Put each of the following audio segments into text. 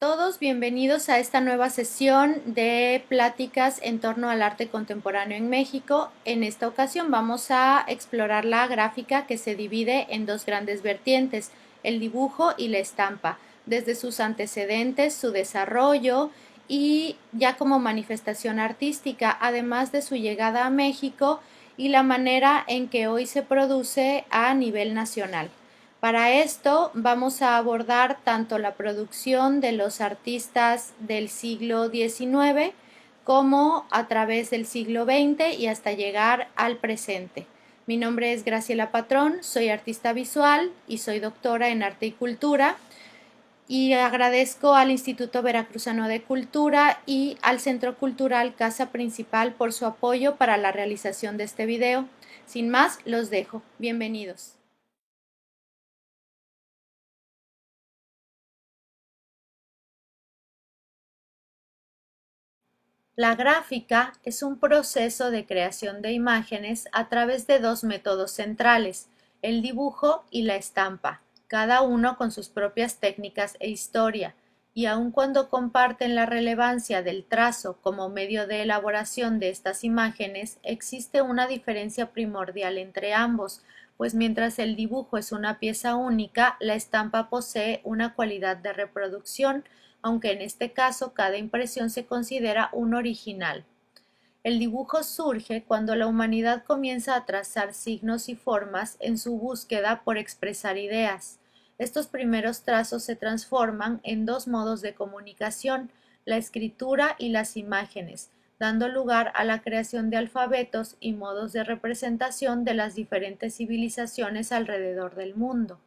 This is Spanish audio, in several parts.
Todos bienvenidos a esta nueva sesión de pláticas en torno al arte contemporáneo en México. En esta ocasión vamos a explorar la gráfica que se divide en dos grandes vertientes, el dibujo y la estampa, desde sus antecedentes, su desarrollo y ya como manifestación artística, además de su llegada a México y la manera en que hoy se produce a nivel nacional. Para esto vamos a abordar tanto la producción de los artistas del siglo XIX como a través del siglo XX y hasta llegar al presente. Mi nombre es Graciela Patrón, soy artista visual y soy doctora en arte y cultura y agradezco al Instituto Veracruzano de Cultura y al Centro Cultural Casa Principal por su apoyo para la realización de este video. Sin más, los dejo. Bienvenidos. La gráfica es un proceso de creación de imágenes a través de dos métodos centrales, el dibujo y la estampa, cada uno con sus propias técnicas e historia, y aun cuando comparten la relevancia del trazo como medio de elaboración de estas imágenes, existe una diferencia primordial entre ambos, pues mientras el dibujo es una pieza única, la estampa posee una cualidad de reproducción, aunque en este caso cada impresión se considera un original. El dibujo surge cuando la humanidad comienza a trazar signos y formas en su búsqueda por expresar ideas. Estos primeros trazos se transforman en dos modos de comunicación, la escritura y las imágenes, dando lugar a la creación de alfabetos y modos de representación de las diferentes civilizaciones alrededor del mundo.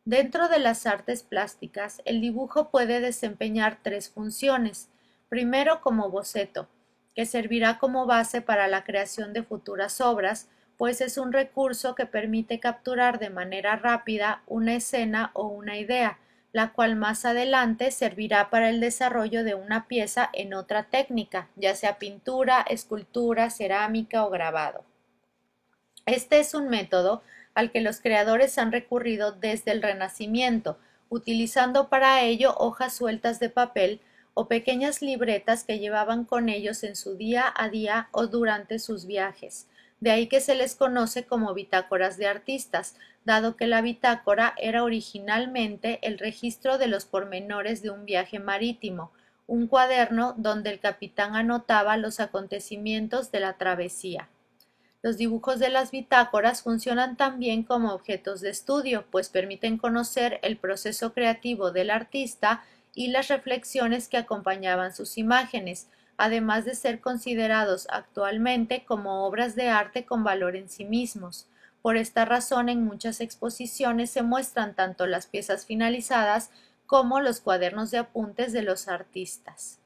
Dentro de las artes plásticas, el dibujo puede desempeñar tres funciones. Primero, como boceto, que servirá como base para la creación de futuras obras, pues es un recurso que permite capturar de manera rápida una escena o una idea, la cual más adelante servirá para el desarrollo de una pieza en otra técnica, ya sea pintura, escultura, cerámica o grabado. Este es un método al que los creadores han recurrido desde el Renacimiento, utilizando para ello hojas sueltas de papel o pequeñas libretas que llevaban con ellos en su día a día o durante sus viajes. De ahí que se les conoce como bitácoras de artistas, dado que la bitácora era originalmente el registro de los pormenores de un viaje marítimo, un cuaderno donde el capitán anotaba los acontecimientos de la travesía. Los dibujos de las bitácoras funcionan también como objetos de estudio, pues permiten conocer el proceso creativo del artista y las reflexiones que acompañaban sus imágenes, además de ser considerados actualmente como obras de arte con valor en sí mismos. Por esta razón, en muchas exposiciones se muestran tanto las piezas finalizadas como los cuadernos de apuntes de los artistas.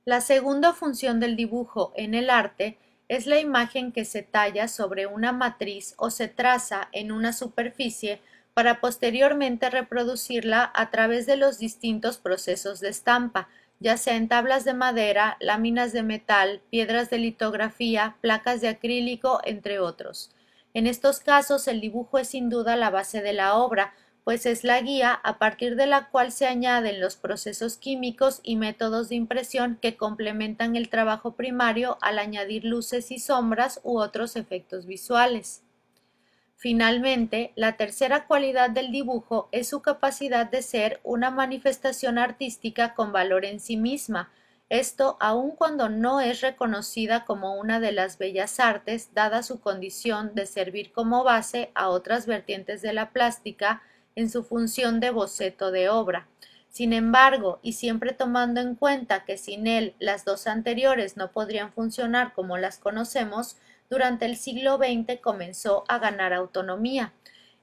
La segunda función del dibujo en el arte es la imagen que se talla sobre una matriz o se traza en una superficie para posteriormente reproducirla a través de los distintos procesos de estampa, ya sea en tablas de madera, láminas de metal, piedras de litografía, placas de acrílico, entre otros. En estos casos el dibujo es sin duda la base de la obra, pues es la guía a partir de la cual se añaden los procesos químicos y métodos de impresión que complementan el trabajo primario al añadir luces y sombras u otros efectos visuales. Finalmente, la tercera cualidad del dibujo es su capacidad de ser una manifestación artística con valor en sí misma, esto aun cuando no es reconocida como una de las bellas artes, dada su condición de servir como base a otras vertientes de la plástica en su función de boceto de obra. Sin embargo, y siempre tomando en cuenta que sin él las dos anteriores no podrían funcionar como las conocemos, durante el siglo XX comenzó a ganar autonomía.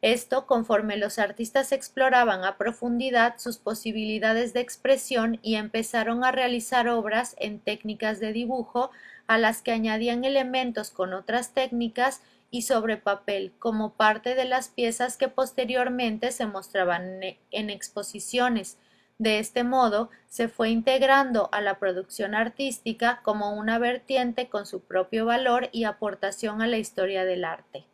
Esto conforme los artistas exploraban a profundidad sus posibilidades de expresión y empezaron a realizar obras en técnicas de dibujo a las que añadían elementos con otras técnicas y sobre papel como parte de las piezas que posteriormente se mostraban en exposiciones. De este modo, se fue integrando a la producción artística como una vertiente con su propio valor y aportación a la historia del arte.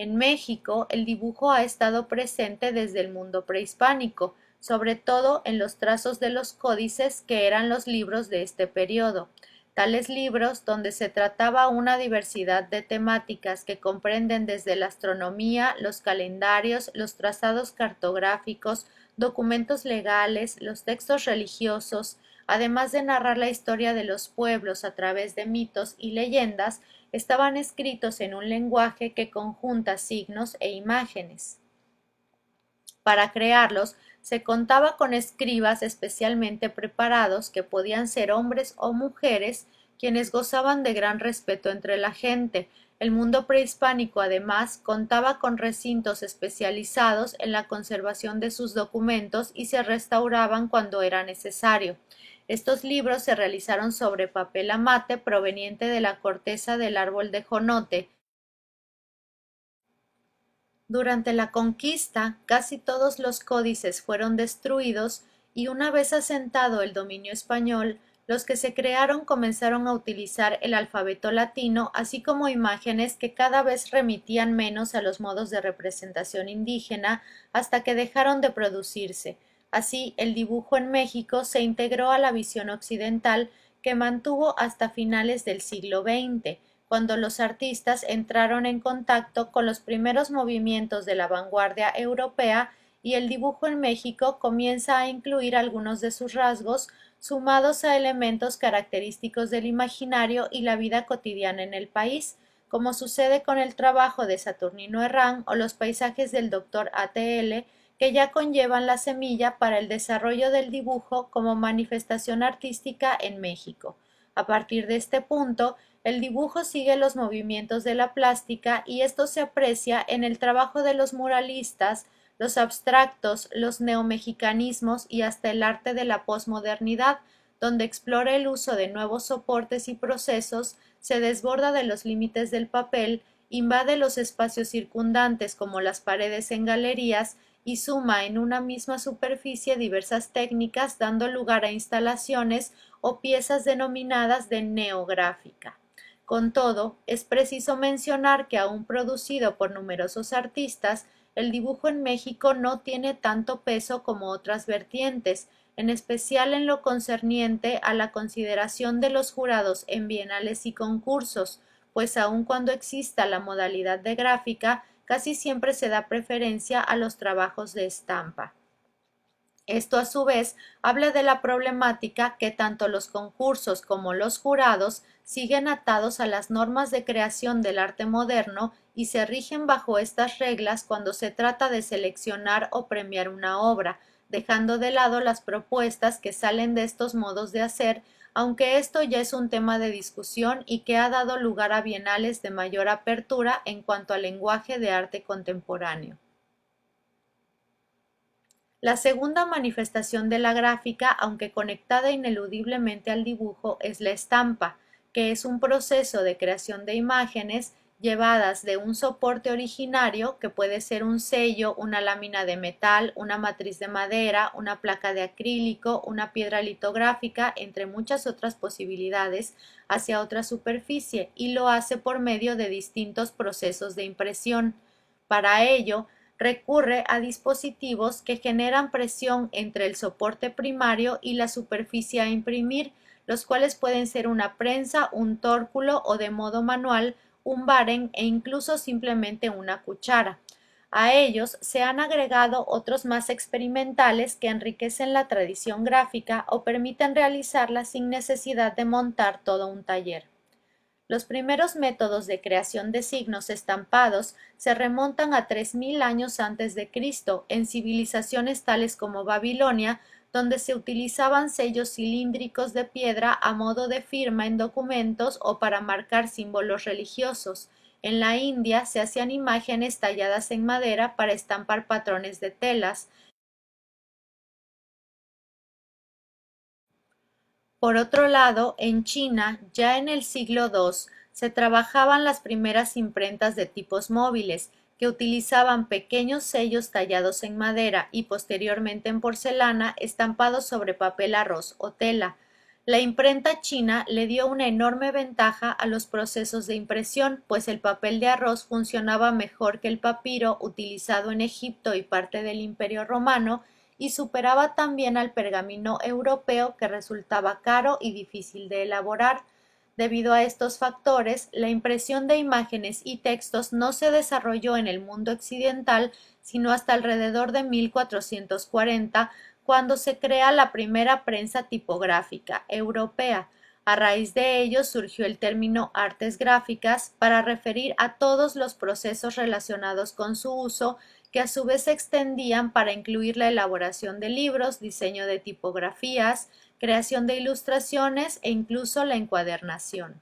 En México, el dibujo ha estado presente desde el mundo prehispánico, sobre todo en los trazos de los códices que eran los libros de este periodo. Tales libros, donde se trataba una diversidad de temáticas que comprenden desde la astronomía, los calendarios, los trazados cartográficos, documentos legales, los textos religiosos, además de narrar la historia de los pueblos a través de mitos y leyendas, estaban escritos en un lenguaje que conjunta signos e imágenes. Para crearlos, se contaba con escribas especialmente preparados que podían ser hombres o mujeres, quienes gozaban de gran respeto entre la gente. El mundo prehispánico, además, contaba con recintos especializados en la conservación de sus documentos y se restauraban cuando era necesario. Estos libros se realizaron sobre papel amate proveniente de la corteza del árbol de jonote. Durante la conquista, casi todos los códices fueron destruidos y una vez asentado el dominio español, los que se crearon comenzaron a utilizar el alfabeto latino, así como imágenes que cada vez remitían menos a los modos de representación indígena hasta que dejaron de producirse. Así, el dibujo en México se integró a la visión occidental que mantuvo hasta finales del siglo XX, cuando los artistas entraron en contacto con los primeros movimientos de la vanguardia europea y el dibujo en México comienza a incluir algunos de sus rasgos, sumados a elementos característicos del imaginario y la vida cotidiana en el país, como sucede con el trabajo de Saturnino Herrán o los paisajes del Dr. A.T.L., que ya conllevan la semilla para el desarrollo del dibujo como manifestación artística en México. A partir de este punto, el dibujo sigue los movimientos de la plástica y esto se aprecia en el trabajo de los muralistas, los abstractos, los neomexicanismos y hasta el arte de la posmodernidad, donde explora el uso de nuevos soportes y procesos, se desborda de los límites del papel, invade los espacios circundantes como las paredes en galerías y suma en una misma superficie diversas técnicas, dando lugar a instalaciones o piezas denominadas de neográfica. Con todo, es preciso mencionar que aún producido por numerosos artistas, el dibujo en México no tiene tanto peso como otras vertientes, en especial en lo concerniente a la consideración de los jurados en bienales y concursos, pues aun cuando exista la modalidad de gráfica, casi siempre se da preferencia a los trabajos de estampa. Esto a su vez habla de la problemática que tanto los concursos como los jurados siguen atados a las normas de creación del arte moderno y se rigen bajo estas reglas cuando se trata de seleccionar o premiar una obra, dejando de lado las propuestas que salen de estos modos de hacer, aunque esto ya es un tema de discusión y que ha dado lugar a bienales de mayor apertura en cuanto al lenguaje de arte contemporáneo. La segunda manifestación de la gráfica, aunque conectada ineludiblemente al dibujo, es la estampa, que es un proceso de creación de imágenes llevadas de un soporte originario, que puede ser un sello, una lámina de metal, una matriz de madera, una placa de acrílico, una piedra litográfica, entre muchas otras posibilidades, hacia otra superficie, y lo hace por medio de distintos procesos de impresión. Para ello, recurre a dispositivos que generan presión entre el soporte primario y la superficie a imprimir, los cuales pueden ser una prensa, un tórculo o de modo manual, un baren e incluso simplemente una cuchara. A ellos se han agregado otros más experimentales que enriquecen la tradición gráfica o permiten realizarla sin necesidad de montar todo un taller. Los primeros métodos de creación de signos estampados se remontan a 3000 años antes de Cristo, en civilizaciones tales como Babilonia, donde se utilizaban sellos cilíndricos de piedra a modo de firma en documentos o para marcar símbolos religiosos. En la India se hacían imágenes talladas en madera para estampar patrones de telas. Por otro lado, en China, ya en el siglo II, se trabajaban las primeras imprentas de tipos móviles, que utilizaban pequeños sellos tallados en madera y posteriormente en porcelana estampados sobre papel arroz o tela. La imprenta china le dio una enorme ventaja a los procesos de impresión, pues el papel de arroz funcionaba mejor que el papiro utilizado en Egipto y parte del Imperio Romano, y superaba también al pergamino europeo, que resultaba caro y difícil de elaborar. Debido a estos factores, la impresión de imágenes y textos no se desarrolló en el mundo occidental sino hasta alrededor de 1440, cuando se crea la primera prensa tipográfica europea. A raíz de ello surgió el término artes gráficas para referir a todos los procesos relacionados con su uso, que a su vez se extendían para incluir la elaboración de libros, diseño de tipografías, creación de ilustraciones e incluso la encuadernación.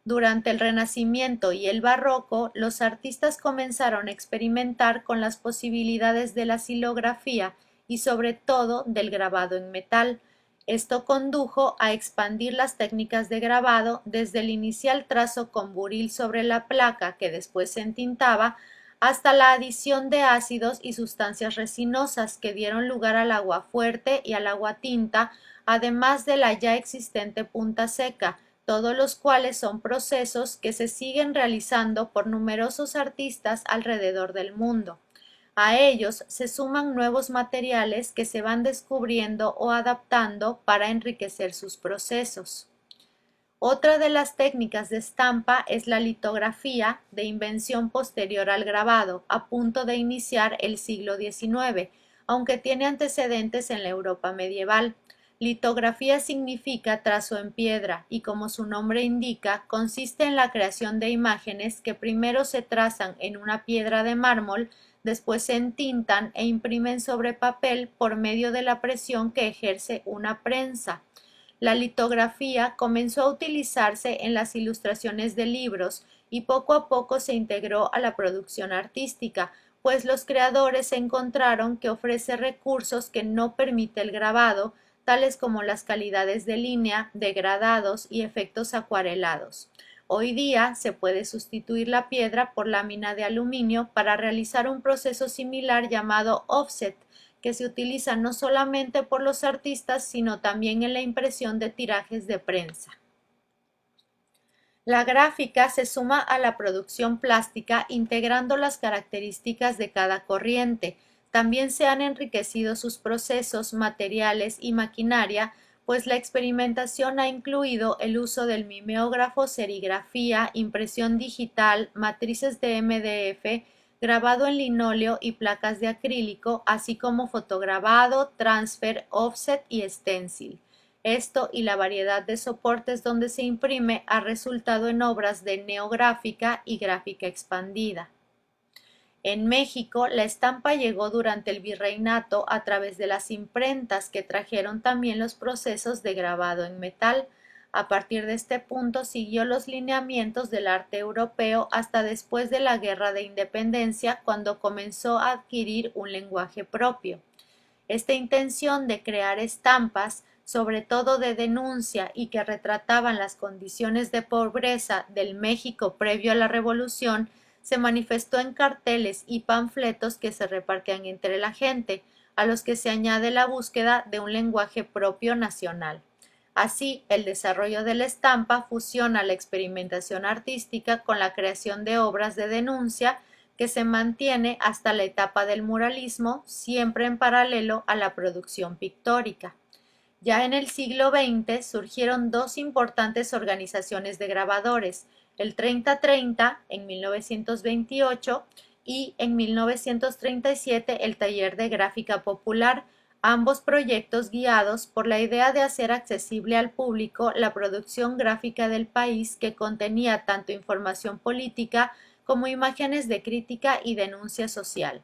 Durante el Renacimiento y el Barroco, los artistas comenzaron a experimentar con las posibilidades de la silografía y sobre todo del grabado en metal. Esto condujo a expandir las técnicas de grabado desde el inicial trazo con buril sobre la placa, que después se entintaba, hasta la adición de ácidos y sustancias resinosas que dieron lugar al agua fuerte y al agua tinta, además de la ya existente punta seca, todos los cuales son procesos que se siguen realizando por numerosos artistas alrededor del mundo. A ellos se suman nuevos materiales que se van descubriendo o adaptando para enriquecer sus procesos. Otra de las técnicas de estampa es la litografía, de invención posterior al grabado, a punto de iniciar el siglo XIX, aunque tiene antecedentes en la Europa medieval. Litografía significa trazo en piedra y, como su nombre indica, consiste en la creación de imágenes que primero se trazan en una piedra de mármol, después se entintan e imprimen sobre papel por medio de la presión que ejerce una prensa. La litografía comenzó a utilizarse en las ilustraciones de libros y poco a poco se integró a la producción artística, pues los creadores encontraron que ofrece recursos que no permite el grabado, tales como las calidades de línea, degradados y efectos acuarelados. Hoy día se puede sustituir la piedra por lámina de aluminio para realizar un proceso similar llamado offset, que se utiliza no solamente por los artistas, sino también en la impresión de tirajes de prensa. La gráfica se suma a la producción plástica integrando las características de cada corriente. También se han enriquecido sus procesos, materiales y maquinaria, pues la experimentación ha incluido el uso del mimeógrafo, serigrafía, impresión digital, matrices de MDF, grabado en linóleo y placas de acrílico, así como fotograbado, transfer, offset y stencil. Esto y la variedad de soportes donde se imprime ha resultado en obras de neográfica y gráfica expandida. En México, la estampa llegó durante el virreinato a través de las imprentas, que trajeron también los procesos de grabado en metal. A partir de este punto siguió los lineamientos del arte europeo hasta después de la Guerra de Independencia, cuando comenzó a adquirir un lenguaje propio. Esta intención de crear estampas, sobre todo de denuncia y que retrataban las condiciones de pobreza del México previo a la Revolución, se manifestó en carteles y panfletos que se repartían entre la gente, a los que se añade la búsqueda de un lenguaje propio nacional. Así, el desarrollo de la estampa fusiona la experimentación artística con la creación de obras de denuncia, que se mantiene hasta la etapa del muralismo, siempre en paralelo a la producción pictórica. Ya en el siglo XX surgieron dos importantes organizaciones de grabadores, el 3030 en 1928 y en 1937 el Taller de Gráfica Popular, ambos proyectos guiados por la idea de hacer accesible al público la producción gráfica del país, que contenía tanto información política como imágenes de crítica y denuncia social.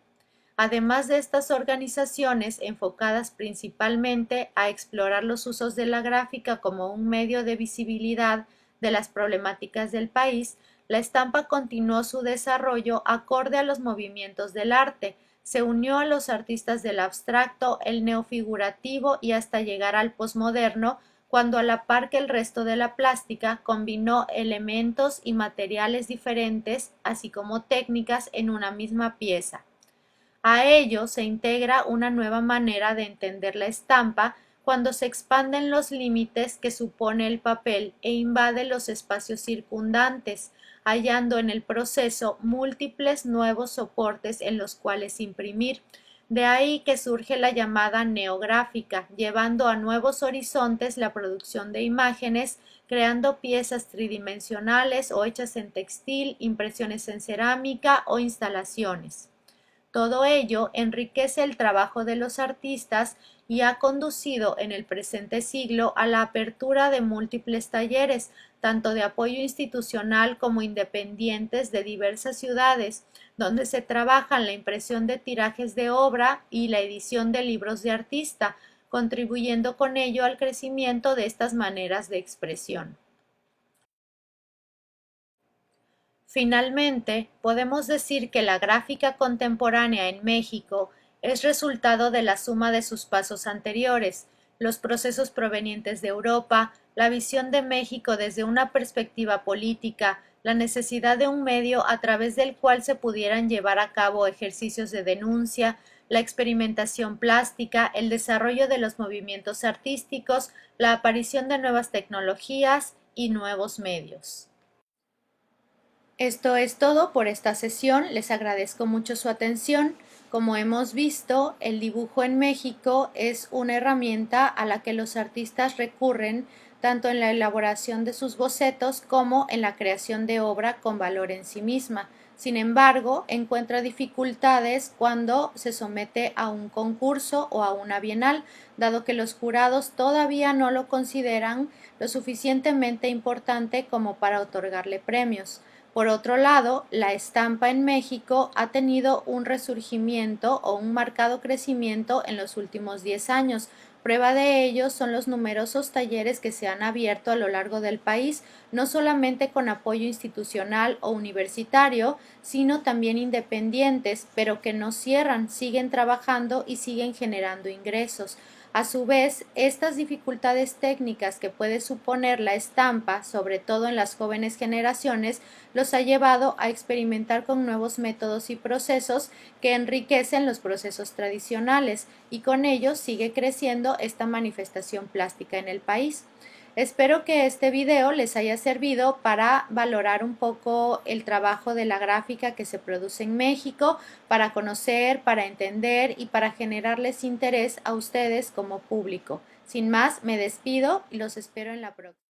Además de estas organizaciones enfocadas principalmente a explorar los usos de la gráfica como un medio de visibilidad de las problemáticas del país, la estampa continuó su desarrollo acorde a los movimientos del arte, se unió a los artistas del abstracto, el neofigurativo y hasta llegar al posmoderno, cuando a la par que el resto de la plástica combinó elementos y materiales diferentes, así como técnicas en una misma pieza. A ello se integra una nueva manera de entender la estampa, cuando se expanden los límites que supone el papel e invade los espacios circundantes, hallando en el proceso múltiples nuevos soportes en los cuales imprimir. De ahí que surge la llamada neográfica, llevando a nuevos horizontes la producción de imágenes, creando piezas tridimensionales o hechas en textil, impresiones en cerámica o instalaciones. Todo ello enriquece el trabajo de los artistas y ha conducido en el presente siglo a la apertura de múltiples talleres, tanto de apoyo institucional como independientes de diversas ciudades, donde se trabajan la impresión de tirajes de obra y la edición de libros de artista, contribuyendo con ello al crecimiento de estas maneras de expresión. Finalmente, podemos decir que la gráfica contemporánea en México es resultado de la suma de sus pasos anteriores, los procesos provenientes de Europa, la visión de México desde una perspectiva política, la necesidad de un medio a través del cual se pudieran llevar a cabo ejercicios de denuncia, la experimentación plástica, el desarrollo de los movimientos artísticos, la aparición de nuevas tecnologías y nuevos medios. Esto es todo por esta sesión. Les agradezco mucho su atención. Como hemos visto, el dibujo en México es una herramienta a la que los artistas recurren tanto en la elaboración de sus bocetos como en la creación de obra con valor en sí misma. Sin embargo, encuentra dificultades cuando se somete a un concurso o a una bienal, dado que los jurados todavía no lo consideran lo suficientemente importante como para otorgarle premios. Por otro lado, la estampa en México ha tenido un resurgimiento o un marcado crecimiento en los últimos 10 años. Prueba de ello son los numerosos talleres que se han abierto a lo largo del país, no solamente con apoyo institucional o universitario, sino también independientes, pero que no cierran, siguen trabajando y siguen generando ingresos. A su vez, estas dificultades técnicas que puede suponer la estampa, sobre todo en las jóvenes generaciones, los ha llevado a experimentar con nuevos métodos y procesos que enriquecen los procesos tradicionales, y con ello sigue creciendo esta manifestación plástica en el país. Espero que este video les haya servido para valorar un poco el trabajo de la gráfica que se produce en México, para conocer, para entender y para generarles interés a ustedes como público. Sin más, me despido y los espero en la próxima.